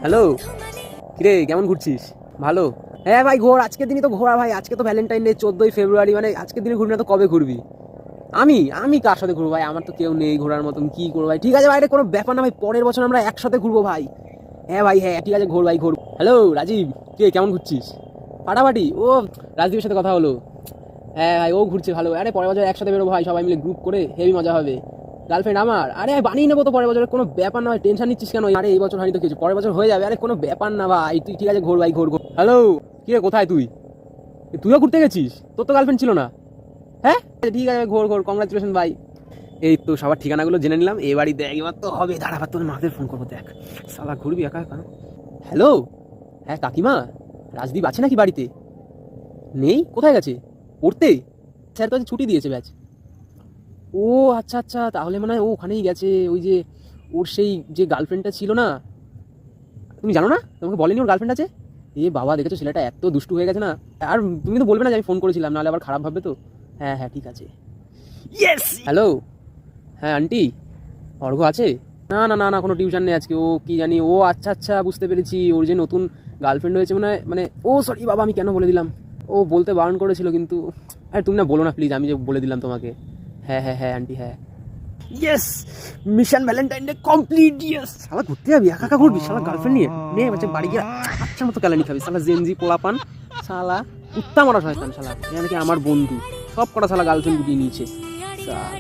Hello, কিরে কেমন ঘুরছিস? ভালো। হ্যাঁ ভাই ঘোর, আজকের দিনই তো ঘোরা ভাই। আজকে তো ভ্যালেন্টাইন ডে, 14ই ফেব্রুয়ারি, মানে আজকের দিনে ঘুরবি না তো কবে ঘুরবি? আমি আমি কার সাথে ঘুরবো ভাই? আমার তো কেউ নেই ঘোরার মতন, কি করবো ভাই? ঠিক আছে ভাই, এটা কোনো ব্যাপার না ভাই, পরের বছর আমরা একসাথে ঘুরবো ভাই। হ্যাঁ ভাই, হ্যাঁ ঠিক আছে, ঘোর ভাই ঘোর। হ্যালো রাজীব, কে কেমন ঘুরছিস? ফাটাফাটি। ও রাজদীপের সাথে কথা হলো। হ্যাঁ ভাই, ও ঘুরছে ভালো। আরে পরের বছর একসাথে বেরোবো ভাই, সবাই মিলে গ্রুপ করে, হেভি মজা হবে। গার্লফ্রেন্ড আমার, আরে বানিয়ে নেবো তো পরের বছর, কোনো ব্যাপার না ভাই, টেনশন নিচ্ছিস কেন? আরে এই বছর হয়নি তো কিছু, পরের বছর হয়ে যাবে, আরে কোনো ব্যাপার না ভাই। তুই ঠিক আছে ঘোর ভাই, ঘোর ঘোর। হ্যালো, কি রে কোথায় তুই? তুইও ঘুরতে গেছিস? তোর তো গার্লফ্রেন্ড ছিল না। হ্যাঁ ঠিক আছে, ঘোর ঘোর, কংগ্রাচুলেশন ভাই। এই তো সবার ঠিকানাগুলো জেনে নিলাম, এবারই দেখ, এবার তো হবে। দাঁড়া, তোর মাদের ফোন করবো, দেখ সালা ঘুরবি একা একা। হ্যালো, হ্যাঁ কাকিমা, রাজদীপ আছে নাকি বাড়িতে? নেই, কোথায় গেছে? পড়তে? স্যার তো আজ ছুটি দিয়েছে ব্যাচ। ও আচ্ছা আচ্ছা, তাহলে মনে হয় ও ওখানেই গেছে। ওই যে ওর সেই যে গার্লফ্রেন্ডটা ছিল না, তুমি জানো না? তোমাকে বলেনি ওর গার্লফ্রেন্ড আছে? এ বাবা, দেখেছো ছেলেটা এত দুষ্টু হয়ে গেছে না। আর তুমি তো বলবে না যে আমি ফোন করেছিলাম, নাহলে আবার খারাপ ভাববে তো। হ্যাঁ হ্যাঁ ঠিক আছে। ইয়েস। হ্যালো, হ্যাঁ আন্টি, অর্ঘ্য আছে? না না না না, কোনো টিউশন নেই আজকে। ও কি জানি, ও আচ্ছা আচ্ছা বুঝতে পেরেছি, ওর যে নতুন গার্লফ্রেন্ড হয়েছে মনে হয়, মানে ও সরি বাবা, আমি কেন বলে দিলাম। ও বলতে বারণ করেছিল কিন্তু। আরে তুমি না বলো না প্লিজ, আমি যে বলে দিলাম তোমাকে। হ্যাঁ হ্যাঁ হ্যাঁ আন্টি, হ্যাঁ। Yes, mission Valentine day complete. Yes, শালা ঘুরতে যাবি, একা একা ঘুরবি শালা গার্লফ্রেন্ড নিয়ে? নে বাড়ি গিয়ে আচ্ছা মতো কেলানি খাবি শালা, জেনজি পোলাপান শালা, কুত্তা মারা শয়তান শালা। এ নাকি আমার বন্ধু, সব কটা শালা গার্লফ্রেন্ড গুটিয়ে নিয়েছে শালা।